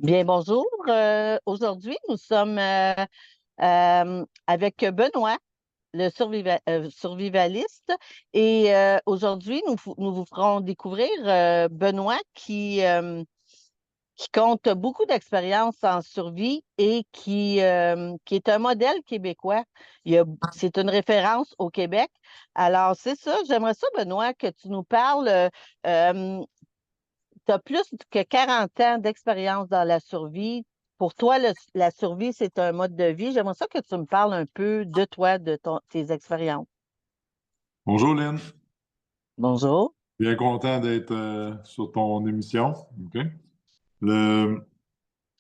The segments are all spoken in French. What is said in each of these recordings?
Bien, bonjour. Aujourd'hui, nous sommes avec Benoît, le survivaliste. Et aujourd'hui, nous vous ferons découvrir Benoît qui compte beaucoup d'expérience en survie et qui est un modèle québécois. C'est une référence au Québec. Alors, c'est ça. J'aimerais ça, Benoît, que tu nous parles. Tu as plus que 40 ans d'expérience dans la survie. Pour toi, la survie, c'est un mode de vie. J'aimerais ça que tu me parles un peu de toi, tes expériences. Bonjour Lynn, Bonjour. bien content d'être sur ton émission. OK? Le...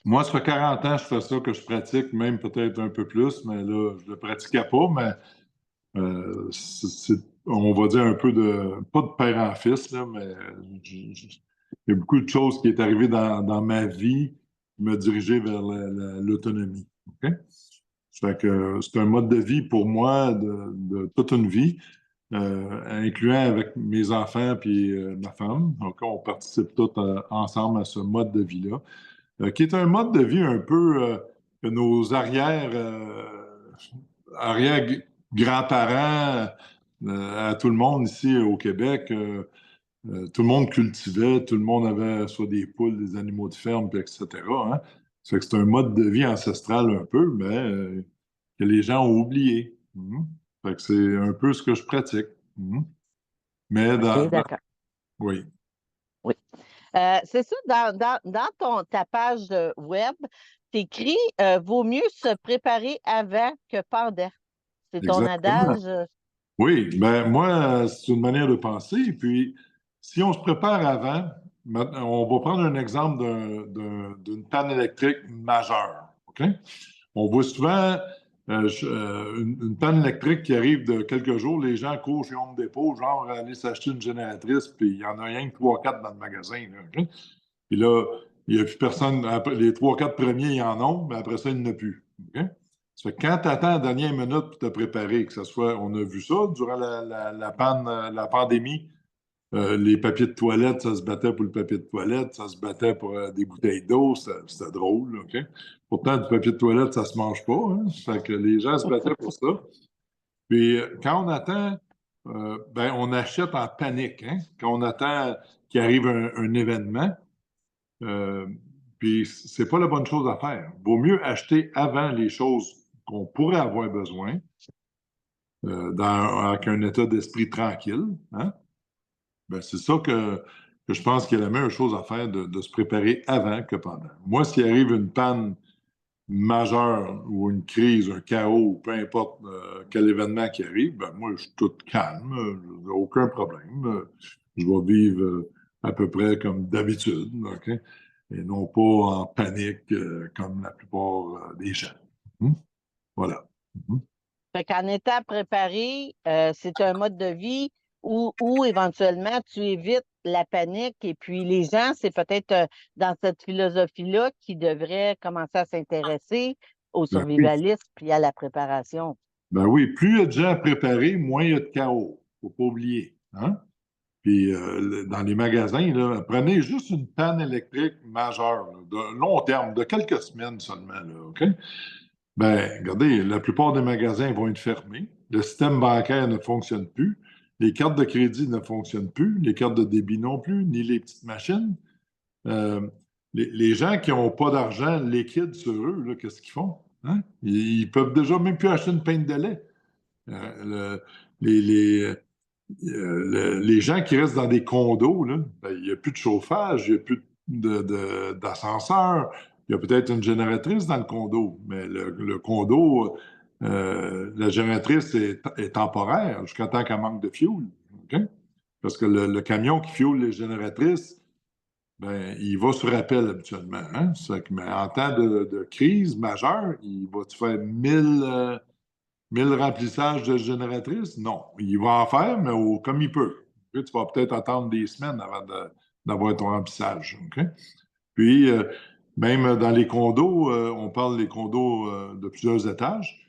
Moi, ça fait 40 ans que je fais ça, que je pratique, même peut-être un peu plus, mais là, je ne le pratiquais pas, mais on va dire un peu pas de père en fils, là, mais il y a beaucoup de choses qui est arrivé dans ma vie qui m'a dirigé vers l'autonomie. OK? Fait que c'est un mode de vie pour moi de toute une vie. Incluant avec mes enfants puis ma femme. Donc, on participe tous ensemble à ce mode de vie-là, qui est un mode de vie un peu que nos arrière-grands-parents, à tout le monde ici au Québec, tout le monde cultivait, tout le monde avait soit des poules, des animaux de ferme, puis etc. Hein. Ça fait que c'est un mode de vie ancestral un peu, mais que les gens ont oublié. Mhm. Fait que c'est un peu ce que je pratique. Mhm. Mais OK, d'accord. oui, Oui. C'est ça, dans ta page web, tu écris vaut mieux se préparer avant que pendant. C'est ton exactement. adage. Oui, ben moi, c'est une manière de penser. Puis, si on se prépare avant, on va prendre un exemple d'une panne électrique majeure. OK? On voit souvent une panne électrique qui arrive de quelques jours, les gens courent chez Home Depot, genre aller s'acheter une génératrice, puis il y en a rien que 3-4 dans le magasin. Là, OK? Puis là, il n'y a plus personne. Les 3-4 premiers, il y en ont, mais après ça, il n'y en a plus. OK? Ça fait que quand tu attends la dernière minute pour te préparer, que ce soit, on a vu ça durant la panne, la pandémie, les papiers de toilette, ça se battait pour le papier de toilette, ça se battait pour des bouteilles d'eau, c'était drôle, OK? Pourtant, du papier de toilette, ça se mange pas, hein? Fait que les gens se battaient pour ça. Puis quand on attend, ben, on achète en panique, hein? Quand on attend qu'il arrive un événement, euh, puis c'est pas la bonne chose à faire. Vaut mieux acheter avant les choses qu'on pourrait avoir besoin, avec un état d'esprit tranquille, hein? Ben, c'est ça que je pense qu'il y a la meilleure chose à faire, de se préparer avant que pendant. Moi, s'il arrive une panne majeure ou une crise, un chaos, peu importe quel événement qui arrive, ben, moi, je suis tout calme, aucun problème. Je vais vivre à peu près comme d'habitude, OK? Et non pas en panique comme la plupart des gens. Mhm. Voilà. Mhm. Fait qu'en étant préparé, c'est un mode de vie où éventuellement tu évites la panique et puis les gens, c'est peut-être dans cette philosophie-là qui devraient commencer à s'intéresser au Ben oui. survivalisme puis à la préparation. Ben oui, plus il y a de gens à préparer, moins il y a de chaos. Faut pas oublier. Hein? Puis dans les magasins, là, prenez juste une panne électrique majeure, là, de long terme, de quelques semaines seulement, là, OK? Ben, regardez, la plupart des magasins vont être fermés. Le système bancaire ne fonctionne plus. Les cartes de crédit ne fonctionnent plus. Les cartes de débit non plus, ni les petites machines. Euh, les gens qui n'ont pas d'argent liquide sur eux, là, qu'est-ce qu'ils font? Hein? Ils peuvent déjà même plus acheter une pinte de lait. Les, les, les gens qui restent dans des condos, là, ben, il n'y a plus de chauffage, il n'y a plus d'ascenseur, il y a peut-être une génératrice dans le condo, mais le condo, la génératrice est temporaire jusqu'à temps qu'elle manque de fioul. OK? Parce que le camion qui fioule les génératrices, ben, il va sur appel habituellement. Hein? Mais en temps de crise majeure, il va-tu faire 1000 remplissages de génératrices? Non. Il va en faire, mais comme il peut. Puis, tu vas peut-être attendre des semaines avant d'avoir ton remplissage. OK? Puis, même dans les condos, on parle des condos de plusieurs étages,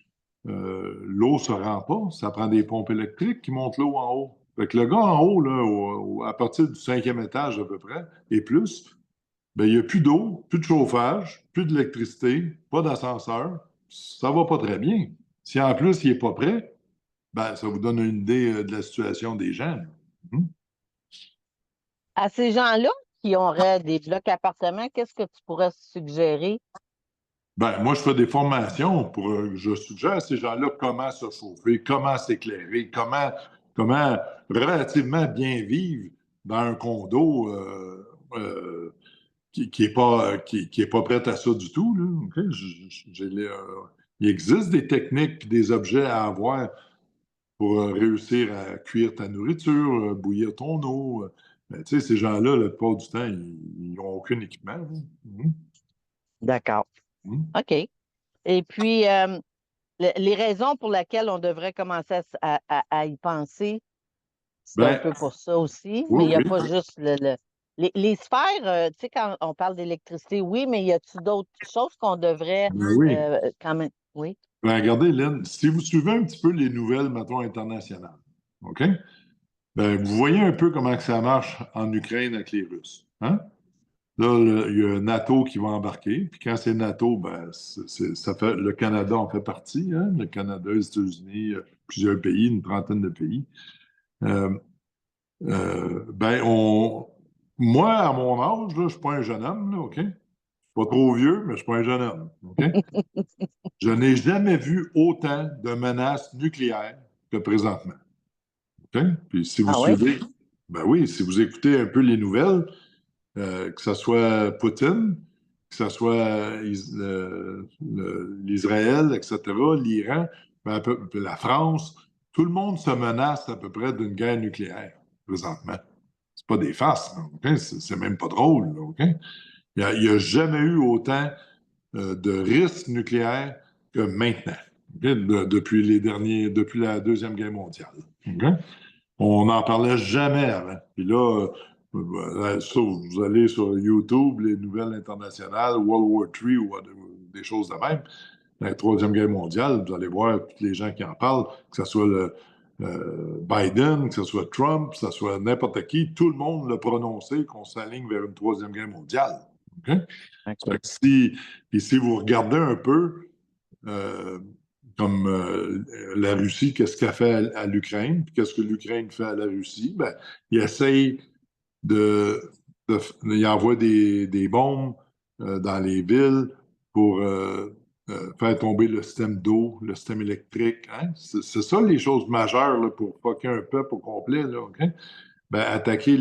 l'eau ne se rend pas. Ça prend des pompes électriques qui montent l'eau en haut. Fait que le gars en haut, là, à partir du cinquième étage à peu près, et plus, ben, il n'y a plus d'eau, plus de chauffage, plus d'électricité, pas d'ascenseur. Ça va pas très bien. Si en plus il n'est pas prêt, ben, ça vous donne une idée de la situation des gens, là. Hmm? À ces gens-là qui auraient des blocs appartements, qu'est-ce que tu pourrais suggérer? Ben, moi, je fais des formations pour, je suggère à ces gens-là comment se chauffer, comment s'éclairer, comment relativement bien vivre dans un condo qui est pas, qui est pas prêt à ça du tout, là. OK? Il existe des techniques et des objets à avoir pour réussir à cuire ta nourriture, bouillir ton eau. Mais tu sais, ces gens-là, la plupart du temps, ils n'ont aucun équipement, là. Mhm. D'accord. Mhm. OK. Et puis, les raisons pour lesquelles on devrait commencer à y penser, c'est un Ben, peu pour ça aussi, mais il n'y a oui, pas oui. juste les sphères, tu sais, quand on parle d'électricité, oui, mais y a-t-il d'autres choses qu'on devrait Ben oui. quand même. Oui. Ben, regardez, Lynn, si vous suivez un petit peu les nouvelles, mettons, internationales, OK? Ben, vous voyez un peu comment que ça marche en Ukraine avec les Russes. Hein? Là, il y a NATO qui va embarquer. Puis quand c'est NATO, ben, ça fait, le Canada en fait partie. Hein? Le Canada, les États-Unis, plusieurs pays, une trentaine de pays. Euh, ben, moi, à mon âge, là, je ne suis pas un jeune homme, là, OK? Je suis pas trop vieux, mais je ne suis pas un jeune homme. OK? Je n'ai jamais vu autant de menaces nucléaires que présentement. OK? Puis si vous Ah oui? suivez, ben oui, si vous écoutez un peu les nouvelles, que ce soit Poutine, que ce soit l'Israël, etc., l'Iran, ben, la France, tout le monde se menace à peu près d'une guerre nucléaire présentement. C'est pas des farces, là, OK? C'est même pas drôle, là, OK? Il y a jamais eu autant de risques nucléaires que maintenant, OK? Depuis depuis la Deuxième Guerre mondiale. OK? On n'en parlait jamais avant. Puis là, vous allez sur YouTube, les nouvelles internationales, World War III ou des choses de même, la Troisième Guerre mondiale, vous allez voir tous les gens qui en parlent, que ce soit Biden, que ce soit Trump, que ce soit n'importe qui, tout le monde l'a prononcé qu'on s'aligne vers une Troisième Guerre mondiale. OK? Fait OK. que puis si vous regardez un peu, euh, comme la Russie, qu'est-ce qu'elle fait à l'Ukraine, puis qu'est-ce que l'Ukraine fait à la Russie, ben, il essaye il envoie des bombes dans les villes pour faire tomber le système d'eau, le système électrique. Hein? C'est ça les choses majeures là, pour fucker un peuple au complet, là, OK? Ben, attaquer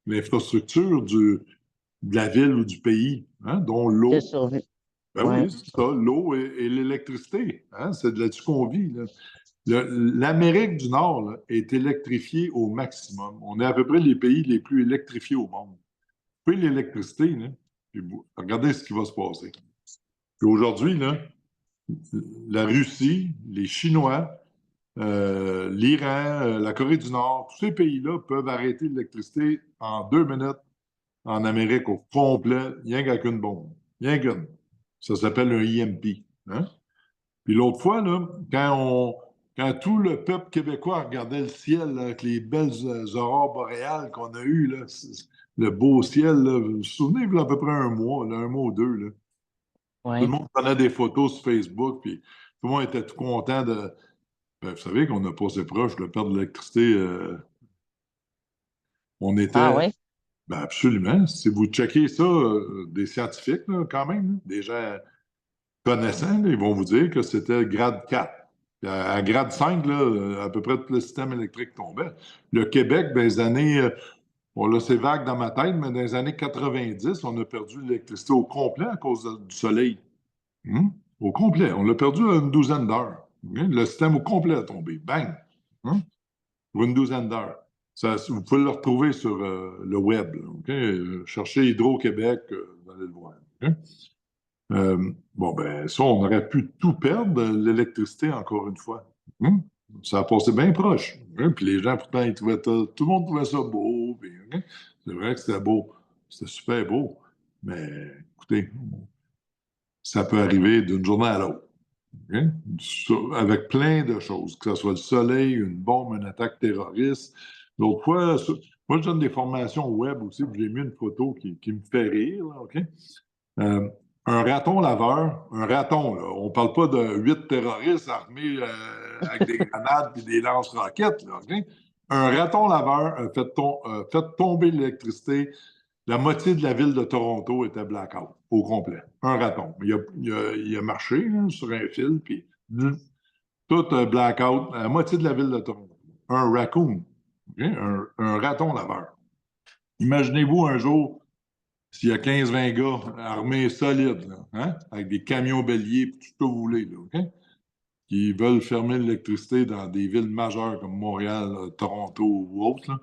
l'infrastructure de la ville ou du pays, hein, dont De l'eau. survie. Ben Ouais. oui, c'est ça, l'eau et l'électricité. Hein, c'est de là-dessus qu'on vit, là. L'Amérique du Nord là, est électrifiée au maximum. On est à peu près les pays les plus électrifiés au monde. Puis l'électricité, là, regardez ce qui va se passer. Puis aujourd'hui, là, la Russie, les Chinois, l'Iran, la Corée du Nord, tous ces pays-là peuvent arrêter l'électricité en 2 minutes en Amérique au complet, rien qu'avec une bombe. Rien qu'une. Ça s'appelle un EMP. Hein? Puis l'autre fois, là, quand tout le peuple québécois regardait le ciel là, avec les belles aurores boréales qu'on a eues, là, le beau ciel, là, vous vous souvenez, il y a à peu près un mois, là, un mois ou deux, là, tout le Ouais. monde prenait des photos sur Facebook, puis tout le monde était tout content de. Ben, vous savez qu'on n'a pas assez proche de perdre l'électricité. On Ah était. oui? Ben absolument. Si vous checkez ça, des scientifiques, là, quand même, là, des gens connaissants, là, ils vont vous dire que c'était grade 4. Puis à grade 5, là, à peu près tout le système électrique tombait. Le Québec, dans les années, bon là c'est vague dans ma tête, mais dans les années 90, on a perdu l'électricité au complet à cause du soleil. Hmm? Au complet. On l'a perdu à une douzaine d'heures. OK? Le système au complet a tombé. Bang! Hmm? Pour une douzaine d'heures. Vous pouvez le retrouver sur le web. Là, OK? Cherchez Hydro-Québec, vous allez le voir. OK? Bon, ben, ça, on aurait pu tout perdre, l'électricité, encore une fois. Hum? Ça a passé bien proche. Hein? Puis les gens, pourtant, tout le monde trouvait ça beau. Puis, hein? C'est vrai que c'était beau. C'était super beau. Mais écoutez, ça peut arriver d'une journée à l'autre. OK? Avec plein de choses, que ce soit le soleil, une bombe, une attaque terroriste. L'autre fois, moi, je donne des formations web aussi, puis j'ai mis une photo qui me fait rire, là, OK? Euh, un raton laveur, un raton, là, on ne parle pas de 8 terroristes armés avec des grenades et des lance-roquettes, là, OK? Un raton laveur a fait tomber l'électricité. La moitié de la ville de Toronto était blackout, au complet. Un raton. Il a marché là, sur un fil, puis tout blackout, la moitié de la ville de Toronto. Un raccoon, OK? Un raton laveur. Imaginez-vous un jour s'il y a 15-20 gars armés solides, là, hein, avec des camions béliers, tout ce que vous voulez, là, OK, qui veulent fermer l'électricité dans des villes majeures comme Montréal, Toronto ou autres, là,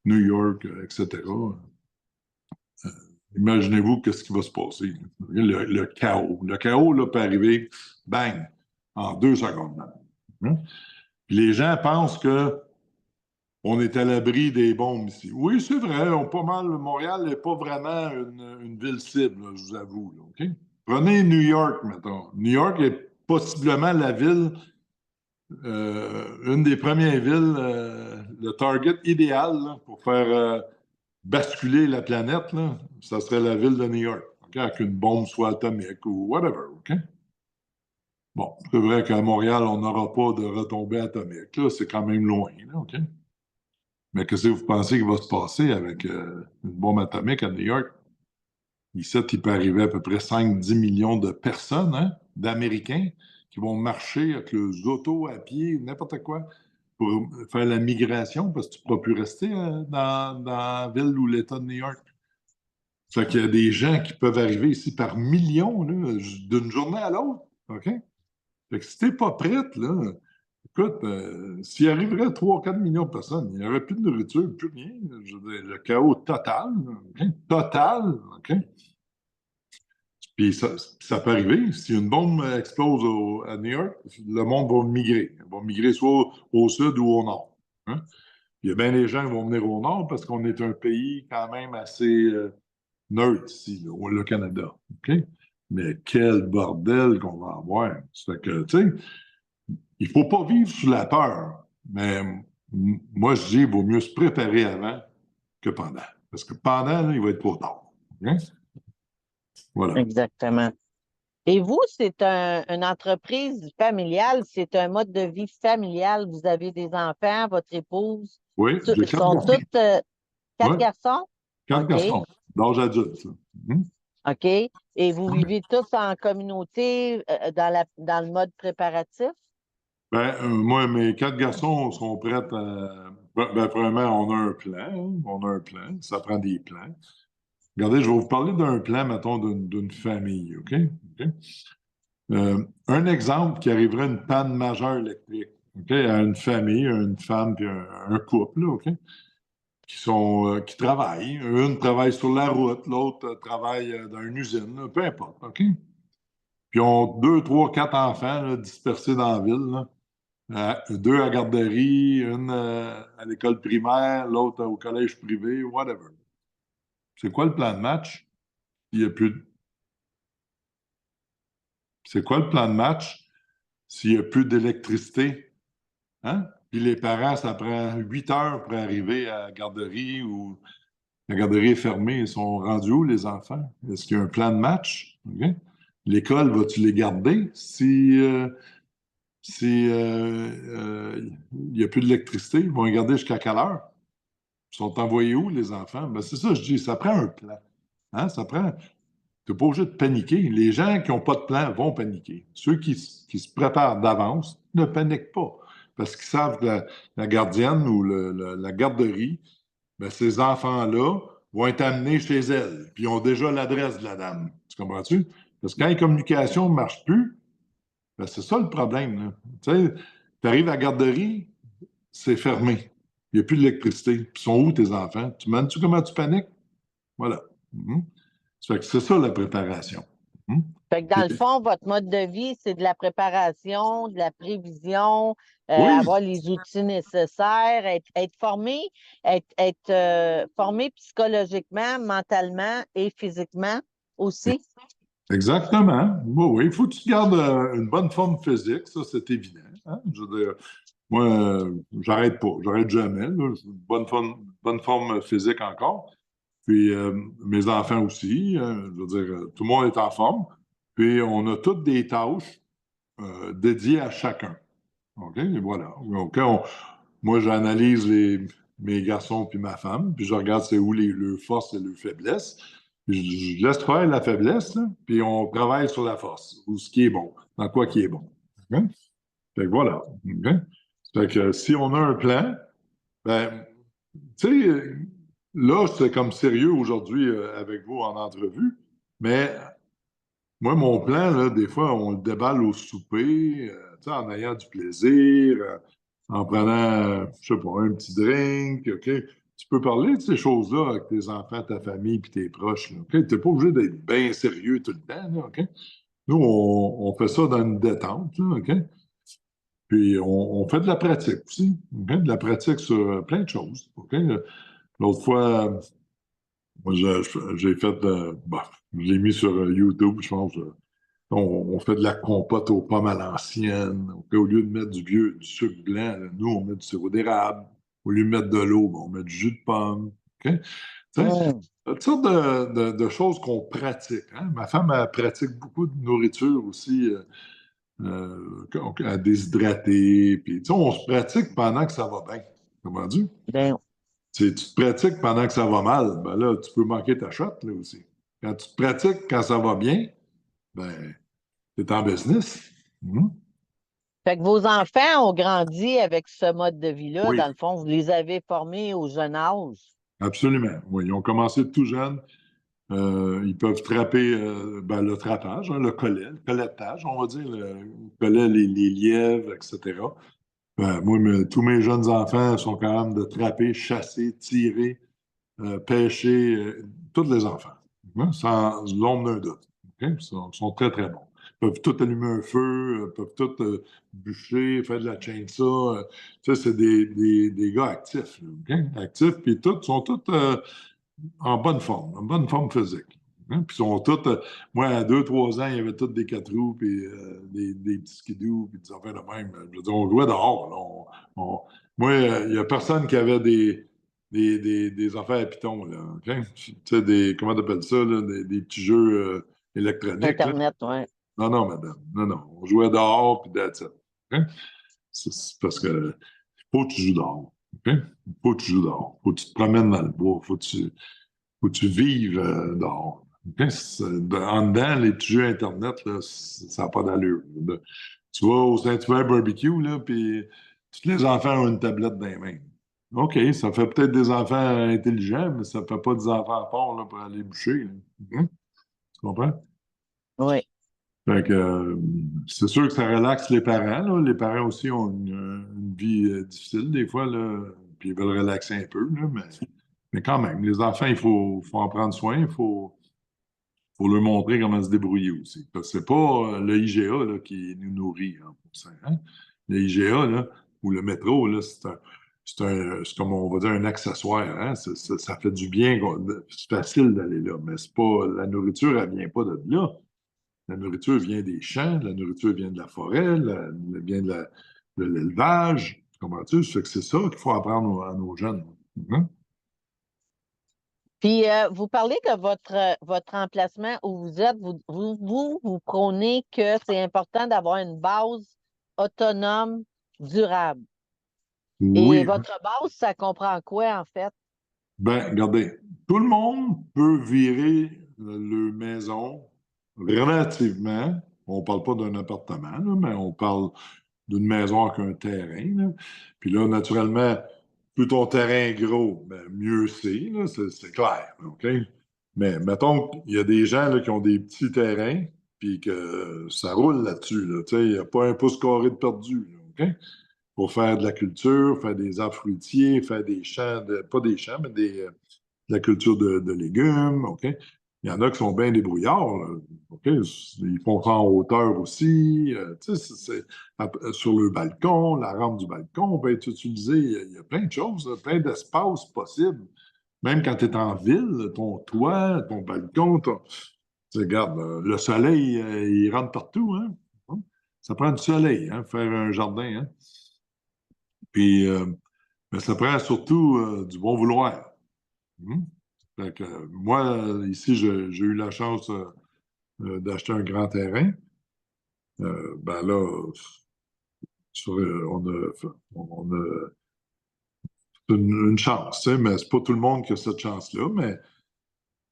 New York, etc. Imaginez-vous qu'est-ce qui va se passer. Le chaos. Le chaos là, peut arriver, bang, en 2 secondes. Hein? Puis les gens pensent que on est à l'abri des bombes ici. Oui, c'est vrai, pas mal. Montréal n'est pas vraiment une ville cible, là, je vous avoue. Là, OK? Prenez New York, mettons. New York est possiblement la ville, une des premières villes, le target idéal là, pour faire basculer la planète, là, ça serait la ville de New York, OK? Avec une bombe soit atomique ou whatever. OK? Bon, c'est vrai qu'à Montréal, on n'aura pas de retombée atomique. Là, c'est quand même loin. Là, OK? Mais qu'est-ce que vous pensez qu'il va se passer avec une bombe atomique à New York? Ici, il peut arriver à peu près 5-10 millions de personnes, hein, d'Américains, qui vont marcher avec leurs autos à pied, n'importe quoi, pour faire la migration, parce que tu ne pourras plus rester dans la ville ou l'État de New York. Ça fait qu'il y a des gens qui peuvent arriver ici par millions, là, d'une journée à l'autre. OK? Fait que si tu n'es pas prête, là, écoute, s'il arriverait 3-4 millions de personnes, il n'y aurait plus de nourriture, plus rien. Je veux dire, le chaos total. OK? Total. OK? Puis ça peut arriver. Si une bombe explose à New York, le monde va migrer. Il va migrer soit au sud ou au nord. Hein? Il y a bien des gens qui vont venir au nord parce qu'on est un pays quand même assez neutre ici, là, le Canada. OK? Mais quel bordel qu'on va avoir. Ça fait que, tu sais, il ne faut pas vivre sous la peur. Mais moi, je dis, il vaut mieux se préparer avant que pendant. Parce que pendant, là, il va être trop tard. OK? Voilà. Exactement. Et vous, c'est une entreprise familiale, c'est un mode de vie familial. Vous avez des enfants, votre épouse. Oui, j'ai quatre Sont garçons. toutes Oui, 4 garçons? quatre OK. garçons, d'âge adulte. Ça. OK. Et vous vivez tous en communauté dans le mode préparatif? Ben, moi, mes 4 garçons sont prêts à. Vraiment, on a un plan. Hein, on a un plan. Ça prend des plans. Regardez, je vais vous parler d'un plan, mettons, d'une famille. OK? OK? Un exemple qui arriverait une panne majeure électrique. OK? À une famille, une femme puis un couple, là, OK? Qui travaillent. Une travaille sur la route, l'autre travaille dans une usine, là, peu importe. OK? Puis ils ont 2, 3, 4 enfants là, dispersés dans la ville. Là. 2 à la garderie, une à l'école primaire, l'autre au collège privé, whatever. C'est quoi le plan de match? Il y a plus de- C'est quoi le plan de match s'il n'y a plus d'électricité? Hein? Puis les parents, ça prend 8 heures pour arriver à la garderie ou la garderie est fermée. Ils sont rendus où, les enfants? Est-ce qu'il y a un plan de match? OK? L'école, vas-tu les garder si il n'y a plus d'électricité? Ils vont les garder jusqu'à quelle heure? Ils sont envoyés où, les enfants? Ben, c'est ça, je dis, ça prend un plan. Hein? Ça prend. Tu n'es pas obligé de paniquer. Les gens qui n'ont pas de plan vont paniquer. Ceux qui se préparent d'avance ne paniquent pas. Parce qu'ils savent que la gardienne ou la garderie, ben, ces enfants-là vont être amenés chez elle. Puis ils ont déjà l'adresse de la dame. Tu comprends-tu? Parce que quand les communications ne marchent plus, ben, c'est ça le problème. Là. Tu sais, tu arrives à la garderie, c'est fermé. Il n'y a plus d'électricité. Puis ils sont où tes enfants? Tu demandes-tu comment tu paniques? Voilà. Mhm. Ça fait que c'est ça la préparation. Mhm. Fait que dans le fond, votre mode de vie, c'est de la préparation, de la prévision, Oui, avoir les outils nécessaires, être formé, être formé psychologiquement, mentalement et physiquement aussi. exactement. Oui, oui. Il faut que tu gardes une bonne forme physique, ça, c'est évident. Hein. Je veux dire, Moi, j'arrête pas. J'arrête jamais. Là. J'ai une bonne forme physique encore. Puis mes enfants aussi. Je veux dire, tout le monde est en forme. Puis on a toutes des tâches dédiées à chacun. OK? Et voilà. Donc, moi, j'analyse mes garçons puis ma femme, puis je regarde c'est où leurs forces et leurs faiblesses. Puis je laisse travailler la faiblesse, là, puis on travaille sur la force, ou ce qui est bon, dans quoi qui est bon. OK? Fait que voilà. OK? Fait que si on a un plan, ben, tu sais, là, c'est comme sérieux aujourd'hui avec vous en entrevue, mais moi, mon plan, là, des fois, on le déballe au souper, tu sais, en ayant du plaisir, en prenant, je sais pas, un petit drink, OK? Tu peux parler de ces choses-là avec tes enfants, ta famille puis tes proches, là, OK? Tu n'es pas obligé d'être bien sérieux tout le temps, là, OK? Nous, on fait ça dans une détente, là, OK? Puis on fait de la pratique aussi, OK? De la pratique sur plein de choses, OK? L'autre fois, moi, j'ai fait, bah, je l'ai mis sur YouTube, je pense. On fait de la compote aux pommes à l'ancienne. Au lieu de mettre du sucre blanc, là, nous, on met du sirop d'érable. Au lieu de mettre de l'eau, ben, on met du jus de pomme. OK? Tu sais, Hum. toutes sortes de choses qu'on pratique. Hein? Ma femme, elle pratique beaucoup de nourriture aussi à déshydrater. Puis, tu sais, on se pratique pendant que ça va bien. Comment dire? Ben, Tu te pratiques pendant que ça va mal, ben là, tu peux manquer ta shot, là aussi. Quand tu te pratiques quand ça va bien, ben, tu es en business. Mhm. fait que vos enfants ont grandi avec ce mode de vie-là. Oui, Dans le fond, vous les avez formés au jeune âge. absolument. Oui, ils ont commencé tout jeunes. Ils peuvent trapper ben, le trappage, hein, le colletage, on va dire, collet les lièvres, etc. Moi, tous mes jeunes enfants sont quand même de trapper, chasser, tirer, pêcher, tous les enfants, hein, sans l'ombre d'un doute. OK? Ils sont très, très bons. Ils peuvent tout allumer un feu, peuvent tout bûcher, faire de la chainsaw. Ça, c'est des gars actifs, là, OK? Actifs, puis sont tous en bonne forme physique. Hein? Puis ils sont tous, moi, à 2, 3 ans, il y avait tous des 4 roues, puis des petits skidoo, puis des affaires de même. Je veux dire, on jouait dehors. Là. Moi, il n'y a personne qui avait des affaires à piton, là. OK? Tu sais, comment t'appelles ça, là? Des petits jeux électroniques, là. Internet, oui. Non, non, madame. Non, non. On jouait dehors, puis that's it. OK? C'est parce que faut que tu joues dehors. OK? Faut que tu joues dehors. Faut que tu te promènes dans le bois. Faut que tu vives dehors. OK? En dedans, les petits jeux Internet, là, ça n'a pas d'allure. Tu vas au Saint-Hubert Barbecue, là, puis tous les enfants ont une tablette dans les mains. OK, ça fait peut-être des enfants intelligents, mais ça ne fait pas des enfants forts là, pour aller boucher. Là. Tu comprends? Oui. Fait que, c'est sûr que ça relaxe les parents. Là. Les parents aussi ont une vie difficile des fois, là, puis ils veulent relaxer un peu, là, mais quand même, les enfants, il faut en prendre soin, il faut leur montrer comment se débrouiller aussi. Parce que c'est pas le IGA là, qui nous nourrit en pourcent, hein. Le IGA, là, ou le métro, là, c'est comme on va dire un accessoire. Hein. Ça fait du bien. C'est facile d'aller là, mais c'est pas, la nourriture, elle vient pas de là. La nourriture vient des champs, la nourriture vient de la forêt, elle vient de l'élevage. Comprends-tu? Ça fait que c'est ça qu'il faut apprendre à nos jeunes. Hein? Puis, vous parlez de votre emplacement où vous êtes. Vous prônez que c'est important d'avoir une base autonome, durable. Et Oui, votre base, ça comprend quoi, en fait? ben, regardez, tout le monde peut virer leur maison relativement. On ne parle pas d'un appartement, là, mais on parle d'une maison avec un terrain. Là. Puis là, naturellement, plus ton terrain est gros, ben, mieux c'est, là, c'est clair. OK? Mais mettons qu'il y a des gens là, qui ont des petits terrains, puis que ça roule là-dessus. Là, tu sais, il n'y a pas un pouce carré de perdu. Là, OK? Pour faire de la culture, faire des arbres fruitiers, faire des champs, pas des champs, mais de la culture de légumes, OK? Il y en a qui sont bien débrouillards, là, OK? Ils font ça en hauteur aussi, tu sais, sur le balcon, la rampe du balcon peut être utilisée. Il y a plein de choses, là, plein d'espaces possibles. Même quand tu es en ville, ton toit, ton balcon, tu sais, regarde, le soleil, il rentre partout, hein? Ça prend du soleil, hein, faire un jardin, hein? Puis, mais ça prend surtout du bon vouloir. Hmm? Fait que, moi, ici, j'ai eu la chance d'acheter un grand terrain. Ben là, on a une chance, tu sais, mais c'est pas tout le monde qui a cette chance-là, mais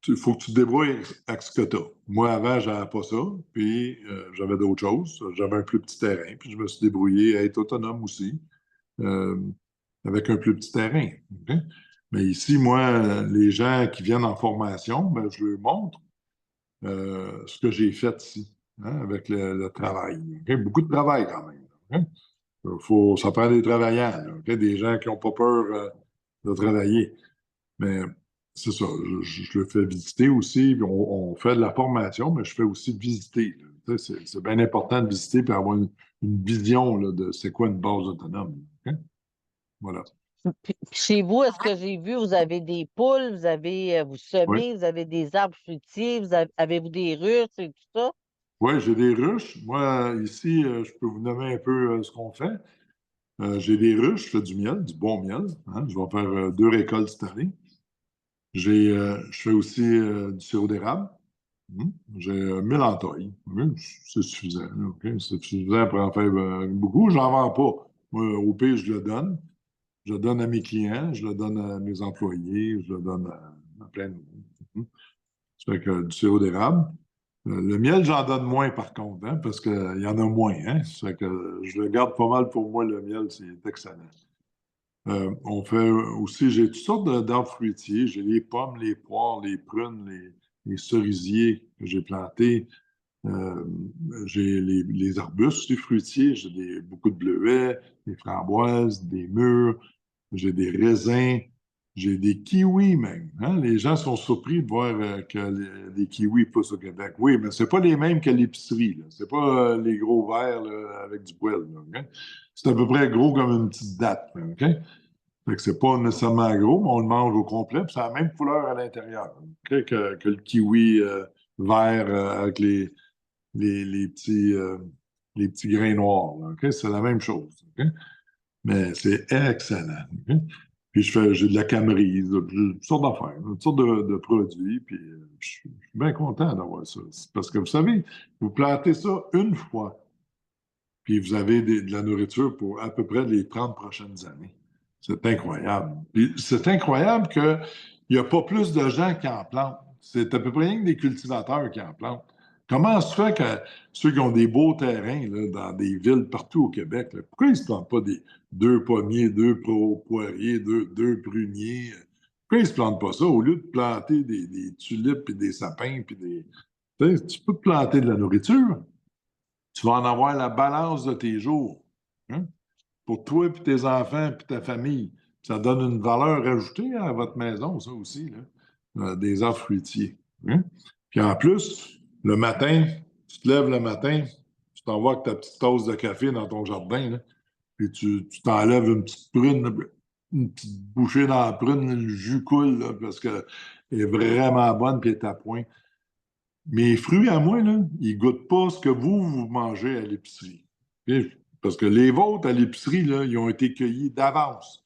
il faut que tu te débrouilles avec ce que tu as. Moi, avant, j'avais pas ça, puis j'avais d'autres choses. J'avais un plus petit terrain, puis je me suis débrouillé à être autonome aussi, euh, avec un plus petit terrain. OK? Mais ici, moi, les gens qui viennent en formation, ben, je leur montre ce que j'ai fait ici, hein, avec le travail. OK? Beaucoup de travail quand même. OK? Ça prend des travailleurs, là, OK? Des gens qui n'ont pas peur de travailler. Mais c'est ça, je le fais visiter aussi. Puis on fait de la formation, mais je fais aussi visiter, là. Tu sais, c'est bien important de visiter et avoir une vision là, de c'est quoi une base autonome. OK? Voilà. Puis chez vous, est-ce que j'ai vu, vous avez des poules, vous Oui. semez, vous avez des arbres fruitiers, avez-vous des ruches et tout ça? Oui, j'ai des ruches. Moi, ici, je peux vous nommer un peu ce qu'on fait. J'ai des ruches, je fais du miel, du bon miel, hein. Je vais faire 2 récoltes cette année. Je fais aussi du sirop d'érable. J'ai 1000 entailles. Oui, c'est suffisant, là, OK? C'est suffisant pour en faire beaucoup. J'en vends pas. Moi, au pire, je le donne. Je le donne à mes clients, je le donne à mes employés, je le donne à plein de monde. Ça fait que du sirop d'érable. Le miel, j'en donne moins par contre, hein, parce qu'il y en a moins. Hein? Ça fait que je le garde pas mal pour moi, le miel, c'est excellent. On fait aussi, j'ai toutes sortes d'arbres fruitiers. J'ai les pommes, les poires, les prunes, les cerisiers que j'ai plantés. Euh, j'ai les arbustes, les fruitiers. J'ai beaucoup de bleuets, des framboises, des mûres. J'ai des raisins. J'ai des kiwis même. Hein. Les gens sont surpris de voir que les kiwis poussent au Québec. Oui, mais c'est pas les mêmes qu'à l'épicerie, là. C'est pas les gros verres là, avec du poil, là, OK? C'est à peu près gros comme une petite date, là, OK? Fait que c'est pas nécessairement gros, mais on le mange au complet, puis ça a la même couleur à l'intérieur, OK, que le kiwi vert avec les petits grains noirs, là, OK? C'est la même chose, OK? Mais c'est excellent, OK? Puis j'ai de la camerise, toutes sortes d'affaires, toutes sortes de produits, puis je suis bien content d'avoir ça. C'est parce que vous savez, vous plantez ça une fois, puis vous avez de la nourriture pour à peu près les 30 prochaines années. C'est incroyable. Puis c'est incroyable qu'il n'y a pas plus de gens qui en plantent. C'est à peu près rien que des cultivateurs qui en plantent. Comment se fait que ceux qui ont des beaux terrains là, dans des villes partout au Québec, là, pourquoi ils ne se plantent pas deux pommiers, poiriers, deux pruniers? Pourquoi ils ne se plantent pas ça au lieu de planter des tulipes et des sapins puis des. Tu peux planter de la nourriture. Tu vas en avoir la balance de tes jours. Hein? Pour toi, puis tes enfants, puis ta famille. Ça donne une valeur ajoutée à votre maison, ça aussi, là. Des arbres fruitiers. Hein? Puis en plus, le matin, tu te lèves le matin, tu t'envoies avec ta petite tasse de café dans ton jardin, là, puis tu t'enlèves une petite prune, une petite bouchée dans la prune, le jus coule, là, parce qu'elle est vraiment bonne, puis elle est à point. Mes fruits à moi, là, ils goûtent pas ce que vous mangez à l'épicerie. OK? Parce que les vôtres à l'épicerie, là, ils ont été cueillis d'avance.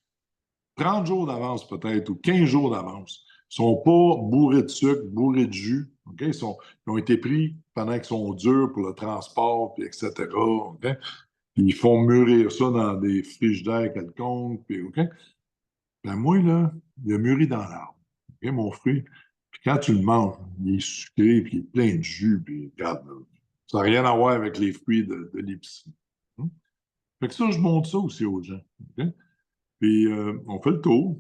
30 jours d'avance peut-être, ou 15 jours d'avance. Ils ne sont pas bourrés de sucre, bourrés de jus. OK? Ils ont été pris pendant qu'ils sont durs pour le transport, puis etc. OK? Puis ils font mûrir ça dans des frigidaires quelconques. Puis, OK? Ben moi, là, il a mûri dans l'arbre. OK, mon fruit. Puis quand tu le manges, il est sucré, puis il est plein de jus, puis regarde, là, ça n'a rien à voir avec les fruits de l'épicerie. Hum? Fait que ça, je montre ça aussi aux gens. OK? Puis on fait le tour.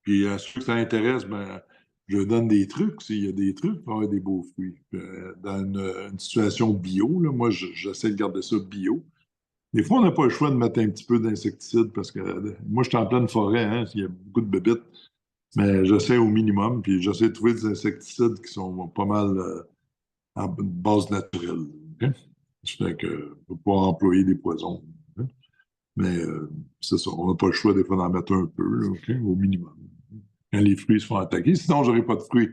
Puis à ceux que ça intéresse, ben, je leur donne des trucs. S'il y a des trucs pour avoir des beaux fruits. Puis, dans une situation bio, là, moi, j'essaie de garder ça bio. Des fois, on n'a pas le choix de mettre un petit peu d'insecticide parce que moi, je suis en pleine forêt, hein, il y a beaucoup de bébites. Mais j'essaie au minimum, puis j'essaie de trouver des insecticides qui sont pas mal en base naturelle. OK? Ça fait que ne pas employer des poisons. OK? Mais c'est ça, on n'a pas le choix des fois d'en mettre un peu, là, OK? Au minimum. Quand les fruits se font attaquer, sinon j'aurais pas de fruits.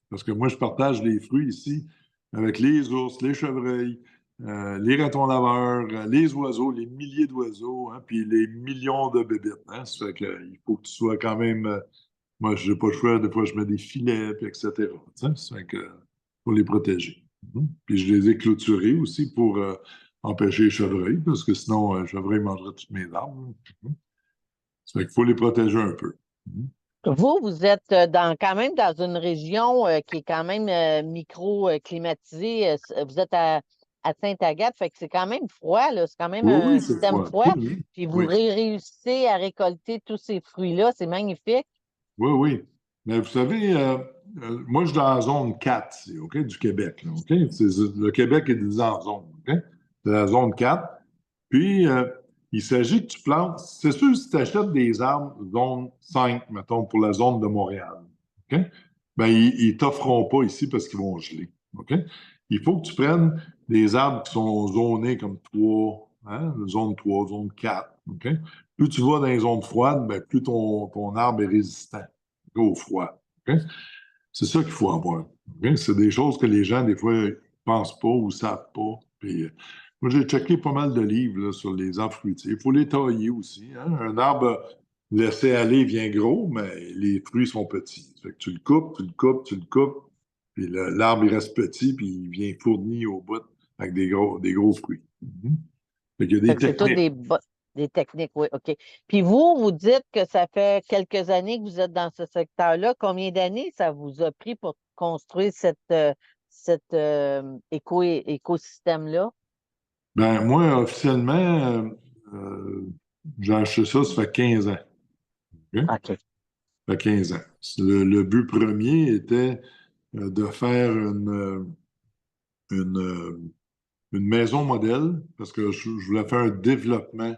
Parce que moi, je partage les fruits ici avec les ours, les chevreuils, les ratons laveurs, les oiseaux, les milliers d'oiseaux, hein, puis les millions de bébites. Hein. Ça fait qu'il faut que tu sois quand même. Moi, je n'ai pas le choix. Des fois, je mets des filets, puis etc. Tu sais. Ça fait que pour les protéger. Puis je les ai clôturés aussi pour empêcher les chevreuils, parce que sinon, les chevreuils mangeraient toutes mes arbres. Mhm. Ça fait qu'il faut les protéger un peu. Mhm. Vous êtes quand même dans une région qui est quand même micro-climatisée. Vous êtes à Sainte-Agathe, fait que c'est quand même froid, là. C'est quand même Oui, oui, un c'est système froid. froid. Oui, oui. Puis vous Oui. réussissez à récolter tous ces fruits-là. C'est magnifique. Oui, oui. Mais vous savez, moi, je suis dans la zone 4, ici, OK, du Québec. Là, OK? Le Québec est divisé en zones. OK? C'est la zone 4. Puis, il s'agit que tu plantes. C'est sûr, si tu achètes des arbres zone 5, mettons, pour la zone de Montréal, OK? Ben, ils ne t'offront pas ici parce qu'ils vont geler. OK? Il faut que tu prennes des arbres qui sont zonés comme 3, hein? Zone 3, zone 4. OK? Plus tu vas dans les zones froides, ben, plus ton arbre est résistant au froid. OK? C'est ça qu'il faut avoir. OK? C'est des choses que les gens, des fois, ne pensent pas ou ne savent pas. Puis, moi, j'ai checké pas mal de livres là, sur les arbres fruitiers. Il faut les tailler aussi. Hein? Un arbre laissé aller vient gros, mais les fruits sont petits. Fait que tu le coupes, tu le coupes, tu le coupes, puis l'arbre, il reste petit, puis il vient fourni au bout avec des gros fruits. Fait qu'il y a Fait des que c'est toutes techniques. des techniques, oui, OK. Puis vous dites que ça fait quelques années que vous êtes dans ce secteur-là. Combien d'années ça vous a pris pour construire cet écosystème-là? Ben, moi, officiellement, j'ai acheté ça, ça fait 15 ans. OK? OK. Ça fait 15 ans. Le but premier était de faire une, euh, une maison modèle, parce que je voulais faire un développement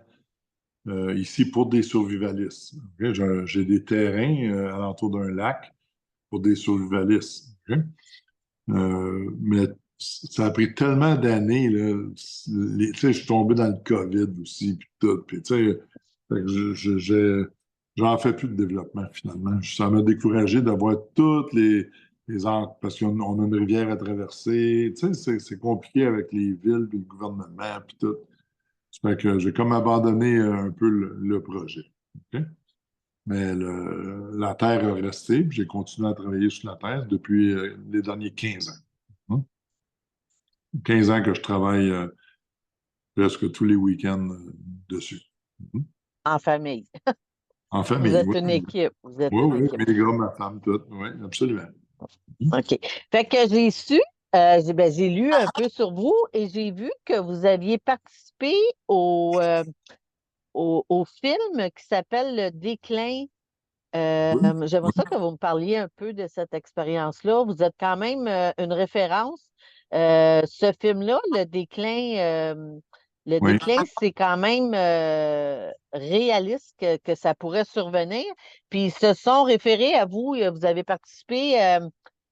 ici pour des survivalistes. OK? J'ai des terrains alentour d'un lac pour des survivalistes. OK? Mais ça a pris tellement d'années, là. Tu sais, je suis tombé dans le COVID aussi, puis tout. Puis, tu sais, fait que j'en fais plus de développement, finalement. Ça m'a découragé d'avoir toutes les encres, parce qu'on a une rivière à traverser. Tu sais, c'est compliqué avec les villes, puis le gouvernement, puis tout. Ça fait que j'ai comme abandonné un peu le projet. OK? Mais la terre a resté, puis j'ai continué à travailler sur la terre depuis les derniers 15 ans. Hein? 15 ans que je travaille presque tous les week-ends dessus. Mhm. En famille. En Vous famille, êtes oui. une équipe. Vous êtes Oui, une oui, équipe. mes gars, ma femme, tout. Oui, absolument. Mhm. OK. Fait que j'ai su, j'ai lu un peu sur vous et j'ai vu que vous aviez participé au film qui s'appelle Le Déclin. Oui, J'aimerais oui, ça que vous me parliez un peu de cette expérience-là. Vous êtes quand même une référence. Ce film-là, Le oui. Déclin, c'est quand même réaliste que ça pourrait survenir. Puis ils se sont référés à vous. Vous avez participé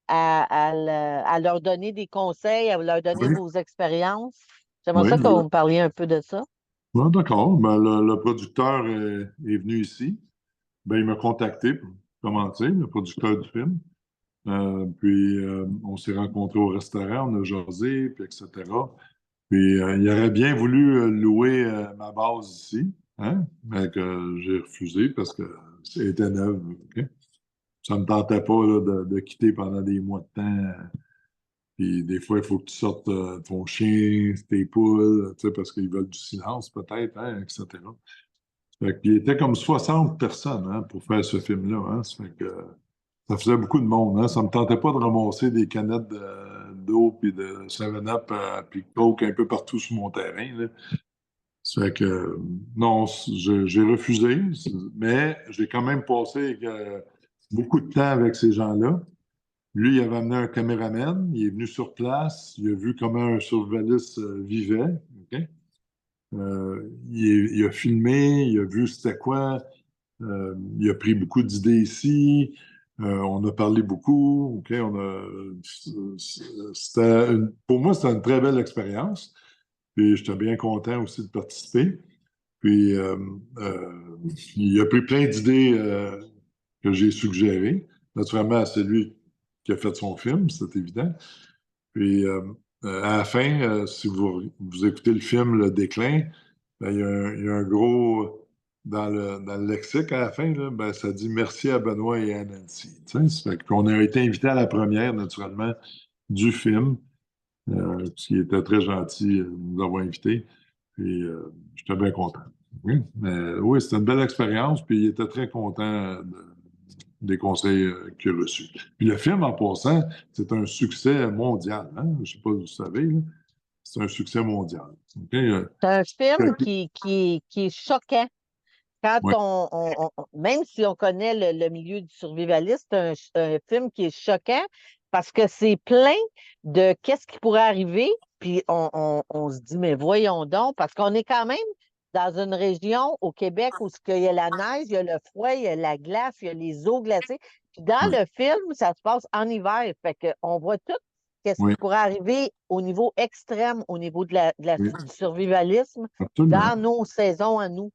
à leur donner des conseils, à leur donner Oui, vos expériences. J'aimerais oui. ça que vous me parliez un peu de ça. Bon, d'accord. Ben, le producteur est venu ici. Ben, il m'a contacté pour commenter, le producteur du film. Puis, on s'est rencontrés au restaurant, on a jasé, puis etc. Puis, il aurait bien voulu louer ma base ici, hein? Mais que j'ai refusé parce que c'était neuf. OK? Ça ne me tentait pas là, de quitter pendant des mois de temps. Puis, des fois, il faut que tu sortes ton chien, tes poules, tu sais, parce qu'ils veulent du silence, peut-être, hein, etc. Fait qu'il était comme 60 personnes hein, pour faire ce film-là. Hein? Ça fait que ça faisait beaucoup de monde. Hein? Ça me tentait pas de ramasser des canettes d'eau puis de 7-Up puis de Coke un peu partout sur mon terrain. Là. Ça fait que non, j'ai refusé, mais j'ai quand même passé beaucoup de temps avec ces gens-là. Lui, il avait amené un caméraman, il est venu sur place, il a vu comment un survivaliste vivait. OK? Il a filmé, il a vu c'était quoi, il a pris beaucoup d'idées ici. On a parlé beaucoup. OK, pour moi, c'était une très belle expérience. Puis j'étais bien content aussi de participer. Puis il a pris plein d'idées que j'ai suggérées. Naturellement, c'est lui qui a fait son film, c'est évident. Puis à la fin, si vous écoutez le film Le Déclin, ben, il y a un gros, dans le lexique à la fin, là, ben, ça dit merci à Benoît et à Nancy. Tu sais, ça fait qu'on a été invité à la première, naturellement, du film, ce qui était très gentil de nous avoir invités. Puis j'étais bien content. Oui, mais oui, c'était une belle expérience, puis il était très content des conseils qu'il a reçus. Puis le film, en passant, c'est un succès mondial. Hein? Je ne sais pas si vous savez, là. C'est un succès mondial. OK? C'est un film Quelqu'un- qui est choquant. Quand ouais, même si on connaît le milieu du survivaliste, c'est un film qui est choquant parce que c'est plein de qu'est-ce qui pourrait arriver, puis on se dit, mais voyons donc, parce qu'on est quand même dans une région au Québec où il y a la neige, il y a le froid, il y a la glace, il y a les eaux glacées. Puis dans ouais, le film, ça se passe en hiver. Fait qu'on voit tout qu'est-ce qui oui, pourrait arriver au niveau extrême, au niveau oui, du survivalisme absolument. dans nos saisons à nous.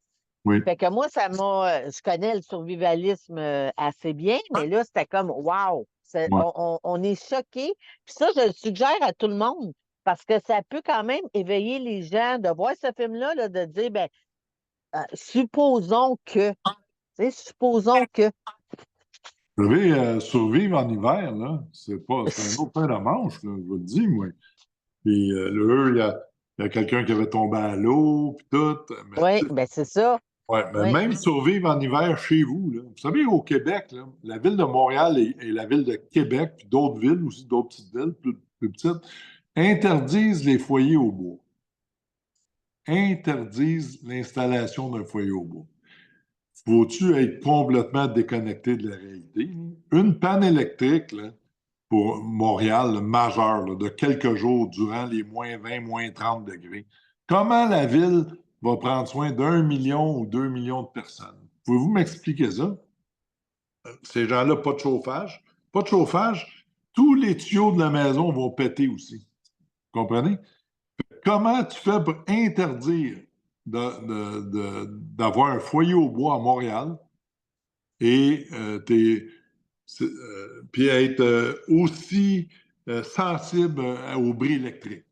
Oui, Fait que moi, je connais le survivalisme assez bien, mais là, c'était comme, wow, ouais. on est choqués. Puis ça, je le suggère à tout le monde parce que ça peut quand même éveiller les gens de voir ce film-là, là, de dire, ben, supposons que, tu sais, supposons que. Vous savez, survivre en hiver, là, c'est un autre pain de manche, là, je vous le dis, moi. Puis là, il y a quelqu'un qui avait tombé à l'eau, puis tout. Mais, Oui, ben c'est ça. ouais, mais Oui, même survivre en hiver chez vous, là. Vous savez, au Québec, là, la ville de Montréal et la ville de Québec, puis d'autres villes aussi, d'autres petites villes plus petites, interdisent les foyers au bois. Interdisent l'installation d'un foyer au bois. Faut-tu être complètement déconnecté de la réalité? Une panne électrique, là, pour Montréal, là, majeure, là, de quelques jours durant les -20, -30 degrés, comment la ville va prendre soin d'1 million ou 2 millions de personnes? Pouvez-vous m'expliquer ça? Ces gens-là, pas de chauffage. Pas de chauffage, tous les tuyaux de la maison vont péter aussi. Vous comprenez? Comment tu fais pour interdire d'avoir un foyer au bois à Montréal et puis être aussi sensible au bris électrique?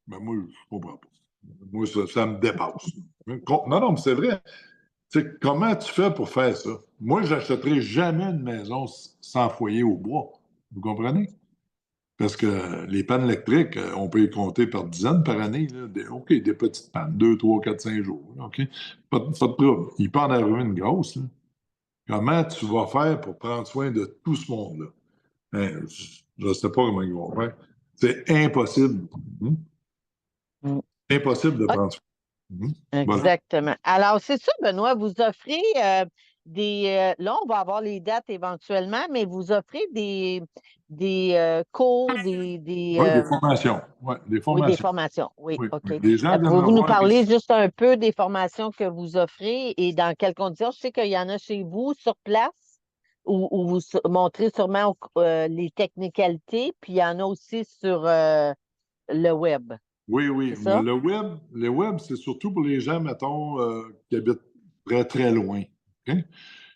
Ben, moi, je ne comprends pas. Moi, ça me dépasse. Non, non, mais c'est vrai. Tu sais, comment tu fais pour faire ça? Moi, je n'achèterai jamais une maison sans foyer au bois. Vous comprenez? Parce que les pannes électriques, on peut les compter par dizaines par année. Là. OK, des petites pannes, 2, 3, 4, 5 jours. Là, OK? Pas de problème. Il peut en arriver une grosse. Là. Comment tu vas faire pour prendre soin de tout ce monde-là? Hein, je ne sais pas comment ils vont faire. C'est impossible. Mhm. mm, Impossible de OK, prendre soin. Mhm. Voilà. exactement. Alors, c'est ça, Benoît, vous offrez là, on va avoir les dates éventuellement, mais vous offrez des cours, Oui, des formations. Oui, des oui, des formations. formations. Oui, Oui, OK. oui. Les gens viennent me Pouvez-vous nous voir parler ici. juste un peu des formations que vous offrez et dans quelles conditions? Je sais qu'il y en a chez vous sur place où vous montrez sûrement les technicalités, puis il y en a aussi sur le web. Oui, C'est oui. Mais ça? le web, c'est surtout pour les gens, mettons, qui habitent très, très loin. OK?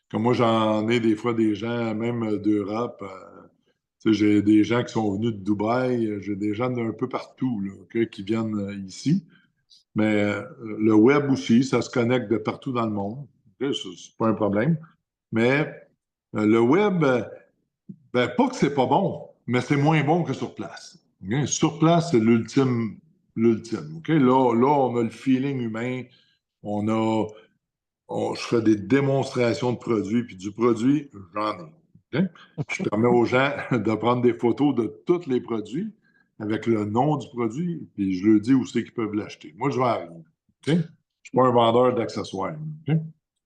Comme moi, j'en ai des fois des gens, même d'Europe. Tu sais, j'ai des gens qui sont venus de Dubaï, j'ai des gens d'un peu partout là, OK, qui viennent ici. Mais le web aussi, ça se connecte de partout dans le monde. OK? C'est pas un problème. Mais le web, ben, pas que c'est pas bon, mais c'est moins bon que sur place. OK? Sur place, c'est l'ultime. OK? Là, on a le feeling humain, on a, je fais des démonstrations de produits, puis du produit, j'en ai. OK? Je permets aux gens de prendre des photos de tous les produits avec le nom du produit, puis je leur dis où c'est qu'ils peuvent l'acheter. Moi, je vends rien. OK? Je ne suis pas un vendeur d'accessoires. OK?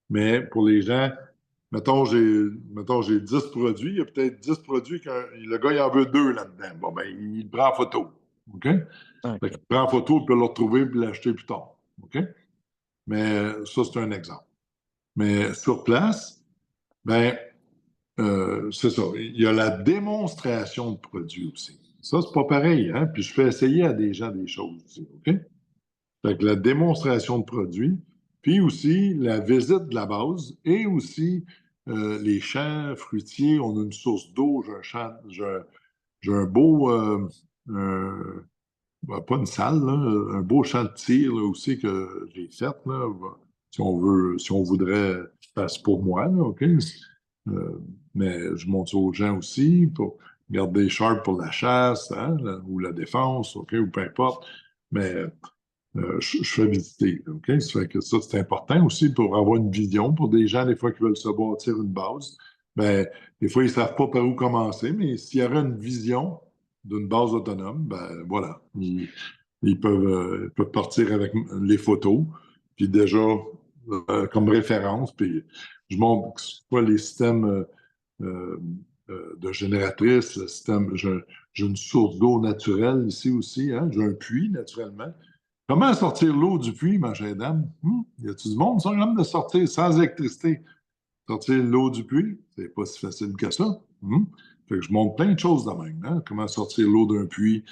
Mais pour les gens, mettons, j'ai 10 produits, il y a peut-être 10 produits que le gars, il en veut deux là-dedans. Bon, ben, il prend en photo. OK? Fait qu'il OK. prend en photo, il peut le retrouver et l'acheter plus tard. OK? Mais ça, c'est un exemple. Mais sur place, ben, c'est ça. Il y a la démonstration de produits aussi. Ça, c'est pas pareil, hein? Puis je fais essayer à des gens des choses aussi, OK? Fait que la démonstration de produits, puis aussi la visite de la base et aussi les champs fruitiers. On a une source d'eau, j'ai un champ, j'ai un beau pas une salle, là, un beau champ de tir là, aussi que j'ai fait, là, si on voudrait, c'est pour moi, là, OK? Mais je montre ça aux gens aussi pour garder sharp pour la chasse, hein, ou la défense, OK, ou peu importe. Mais je fais visiter, OK? Ça fait que ça, c'est important aussi pour avoir une vision pour des gens, des fois, qui veulent se bâtir une base. Ben, des fois, ils ne savent pas par où commencer, mais s'il y aurait une vision d'une base autonome, ben voilà. Ils peuvent partir avec les photos, puis déjà, comme référence, puis je montre que ce soit les systèmes euh, de génératrices, le système, j'ai une source d'eau naturelle ici aussi, hein? J'ai un puits naturellement. Comment sortir l'eau du puits, ma chère dame? Y a-t-il du monde, ça, même de sortir sans électricité? Sortir l'eau du puits, c'est pas si facile que ça. Fait que je montre plein de choses de même, hein? Comment sortir l'eau d'un puits,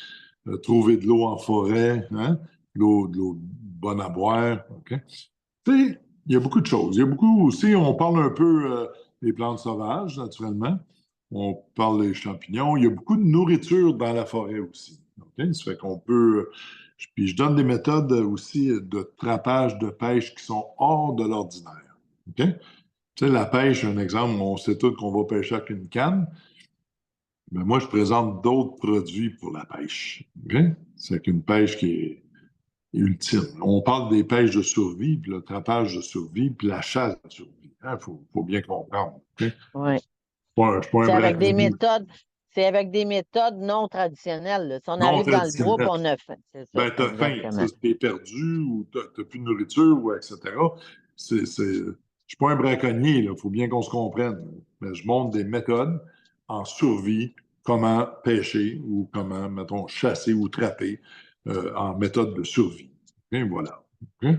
trouver de l'eau en forêt, hein? De l'eau bonne à boire, OK? Tu sais, il y a beaucoup de choses. Il y a beaucoup aussi, on parle un peu des plantes sauvages, naturellement. On parle des champignons. Il y a beaucoup de nourriture dans la forêt aussi. OK? Ça fait qu'on peut. Puis je donne des méthodes aussi de trappage, de pêche qui sont hors de l'ordinaire. OK? Tu sais, la pêche, un exemple, on sait tous qu'on va pêcher avec une canne, mais moi, je présente d'autres produits pour la pêche. OK? C'est une pêche qui est ultime. On parle des pêches de survie, puis le trappage de survie, puis la chasse de survie. Il faut bien comprendre. OK? Oui. Je suis pas un C'est avec des braconnier. méthodes, c'est avec des méthodes non traditionnelles, là. Si on Non arrive dans le bois, puis traditionnel. on a faim. C'est ça, Ben, t'as faim. exactement. Si t'es perdu ou t'as plus de nourriture, ou etc. Je suis pas un braconnier, là. Il faut bien qu'on se comprenne. Mais je montre des méthodes en survie, comment pêcher ou comment, mettons, chasser ou trapper en méthode de survie. Et voilà. OK?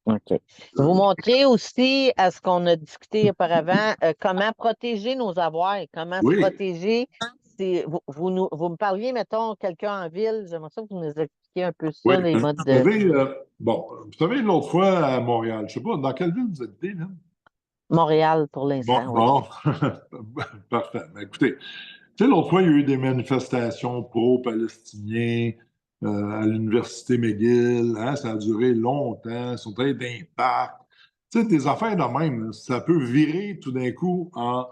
OK. Vous montrez aussi à ce qu'on a discuté auparavant, comment protéger nos avoirs, comment se Oui. protéger. Vous me parliez, mettons, quelqu'un en ville, j'aimerais ça que vous nous expliquiez un peu Oui, ça, les modes vous de savez, bon, vous savez, l'autre fois à Montréal, je sais pas, dans quelle ville vous habitez, là? Montréal pour Bon, l'instant, oui. bon, parfait. Mais écoutez, tu sais, l'autre fois, il y a eu des manifestations pro-palestiniens à l'Université McGill, hein, ça a duré longtemps, ils sont allés dans les parcs. Tu sais, des affaires de même, là, ça peut virer tout d'un coup en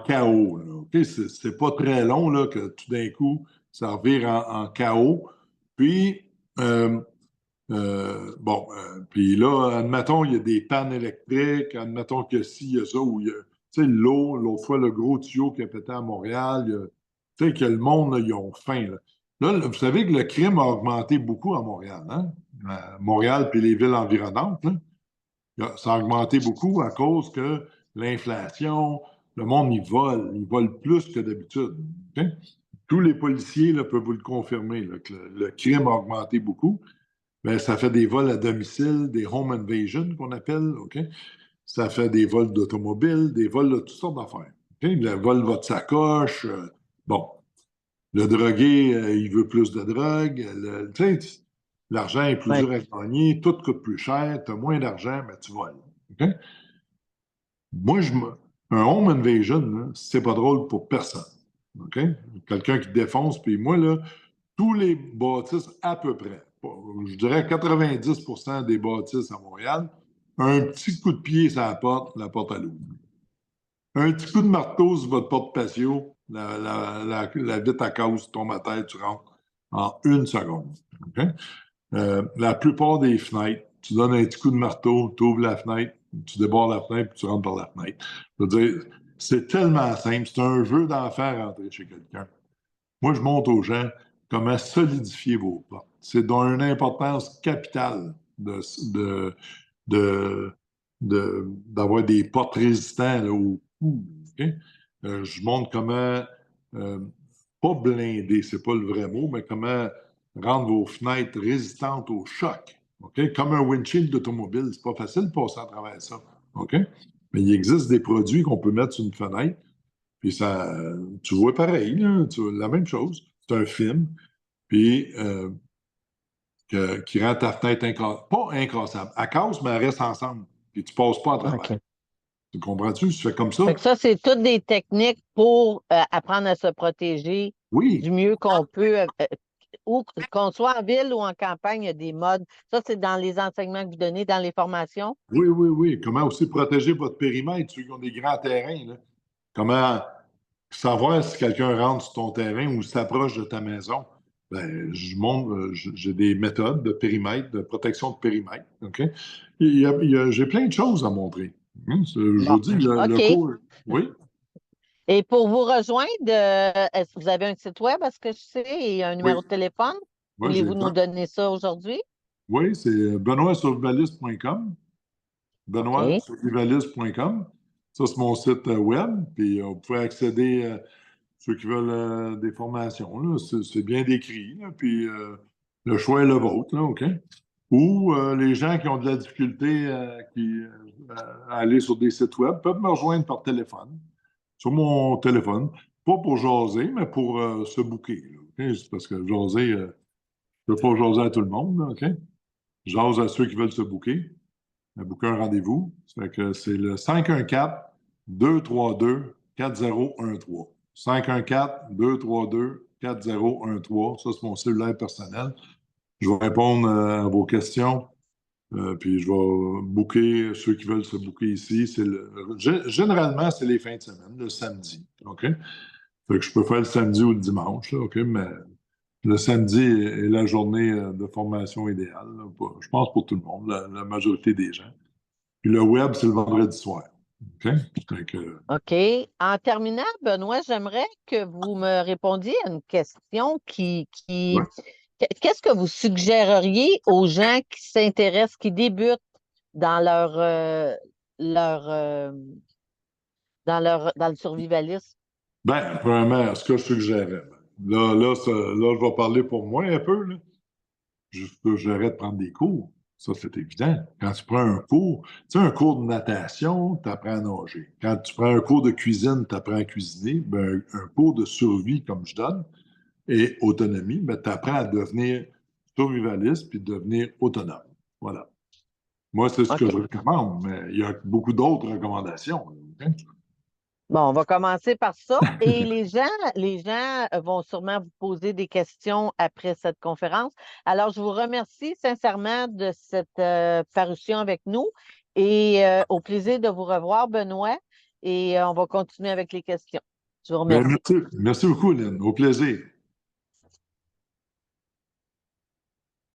chaos, là, OK? C'est pas très long là, que tout d'un coup, ça revire en chaos. Puis, euh, bon, puis là, admettons, il y a des pannes électriques, admettons que si, il y a ça, ou il y a, tu sais, l'eau, l'autre fois, le gros tuyau qui a pété à Montréal, tu sais, que le monde, là, ils ont faim, là. Là, vous savez que le crime a augmenté beaucoup à Montréal, hein? Montréal puis les villes environnantes, là. Ça a augmenté beaucoup à cause que l'inflation, le monde, il vole plus que d'habitude. OK? Tous les policiers là, peuvent vous le confirmer, là, que le crime a augmenté beaucoup. Ben, ça fait des vols à domicile, des home invasion qu'on appelle, OK? Ça fait des vols d'automobiles, des vols de toutes sortes d'affaires. OK? Le vol de votre sacoche. Bon, le drogué, il veut plus de drogue. Tu sais, l'argent est plus Oui. dur à gagner, tout coûte plus cher, tu as moins d'argent, mais tu voles. OK? Moi, un home invasion, là, c'est pas drôle pour personne. OK? Quelqu'un qui défonce, puis moi, là, tous les bâtisses, à peu près, je dirais 90% des bâtisses à Montréal, un petit coup de pied sur la porte à l'eau. Un petit coup de marteau sur votre porte patio, la vitre à cause tombe à terre, tu rentres en une seconde. OK? La plupart des fenêtres, tu donnes un petit coup de marteau, tu ouvres la fenêtre, tu débordes la fenêtre, puis tu rentres par la fenêtre. Je veux dire, c'est tellement simple. C'est un jeu d'enfer rentrer chez quelqu'un. Moi, je montre aux gens comment solidifier vos portes. C'est d'une importance capitale de, d'avoir des portes résistantes là, aux coups. OK? Je montre comment, euh, pas blinder, c'est pas le vrai mot, mais comment rendre vos fenêtres résistantes au choc. OK? Comme un windshield d'automobile, c'est pas facile de passer à travers ça. OK? Mais il existe des produits qu'on peut mettre sur une fenêtre puis ça, tu vois pareil, là, tu vois la même chose. C'est un film, puis qui rend ta fenêtre pas incassable. Elle casse, mais elle reste ensemble. Puis tu passes pas à travers. OK. Tu comprends-tu? Tu fais comme ça. Fait que ça, c'est toutes des techniques pour apprendre à se protéger Oui, du mieux qu'on peut. ou qu'on soit en ville ou en campagne, il y a des modes. Ça, c'est dans les enseignements que vous donnez, dans les formations? Oui, oui, oui. Comment aussi protéger votre périmètre, ceux qui ont des grands terrains, là. Comment savoir si quelqu'un rentre sur ton terrain ou s'approche de ta maison. Ben, j'ai des méthodes de périmètre, de protection de périmètre. OK? J'ai plein de choses à montrer. Je Bon, vous dis, le OK. cours, oui, Et pour vous rejoindre, est-ce que vous avez un site web, est-ce que je sais, et un oui, numéro de téléphone? oui, j'ai Voulez-vous nous ça. donner ça aujourd'hui? Oui, c'est benoîtsurvivaliste.com. OK. benoîtsurvivaliste.com. Ça, c'est mon site web. Puis, vous pouvez accéder, ceux qui veulent des formations, là. C'est bien décrit, là. Puis, le choix est le vôtre, là, OK? Ou les gens qui ont de la difficulté à aller sur des sites web peuvent me rejoindre par téléphone, sur mon téléphone. Pas pour jaser, mais pour se booker, là, OK? C'est parce que jaser, je ne peux pas jaser à tout le monde, là, OK? Je jase à ceux qui veulent se booker. Booker un rendez-vous. Ça fait que c'est le 514-232-4013. 514-232-4013. Ça, c'est mon cellulaire personnel. Je vais répondre à vos questions, puis je vais booker ceux qui veulent se booker ici. Généralement, c'est les fins de semaine, le samedi. OK? Fait que je peux faire le samedi ou le dimanche, là, OK? Mais le samedi est la journée de formation idéale, là, je pense pour tout le monde, la majorité des gens. Puis le web, c'est le vendredi soir. OK? Fait que, OK. En terminant, Benoît, j'aimerais que vous me répondiez à une question ouais. Qu'est-ce que vous suggéreriez aux gens qui s'intéressent, qui débutent dans leur, dans le survivalisme? Ben, premièrement, ce que je suggérais, là, je vais parler pour moi un peu, là. Je suggérais de prendre des cours. Ça, c'est évident. Quand tu prends un cours, tu sais, un cours de natation, tu apprends à nager. Quand tu prends un cours de cuisine, tu apprends à cuisiner. Ben, un cours de survie, comme je donne, et autonomie, ben, tu apprends à devenir survivaliste puis devenir autonome. Voilà. Moi, c'est ce que OK. je recommande, mais il y a beaucoup d'autres recommandations. OK? Bon, on va commencer par ça. Et les gens vont sûrement vous poser des questions après cette conférence. Alors, je vous remercie sincèrement de cette parution avec nous et au plaisir de vous revoir, Benoît. Et on va continuer avec les questions. Je vous Ben, remercie. merci. Merci beaucoup, Lynn. Au plaisir.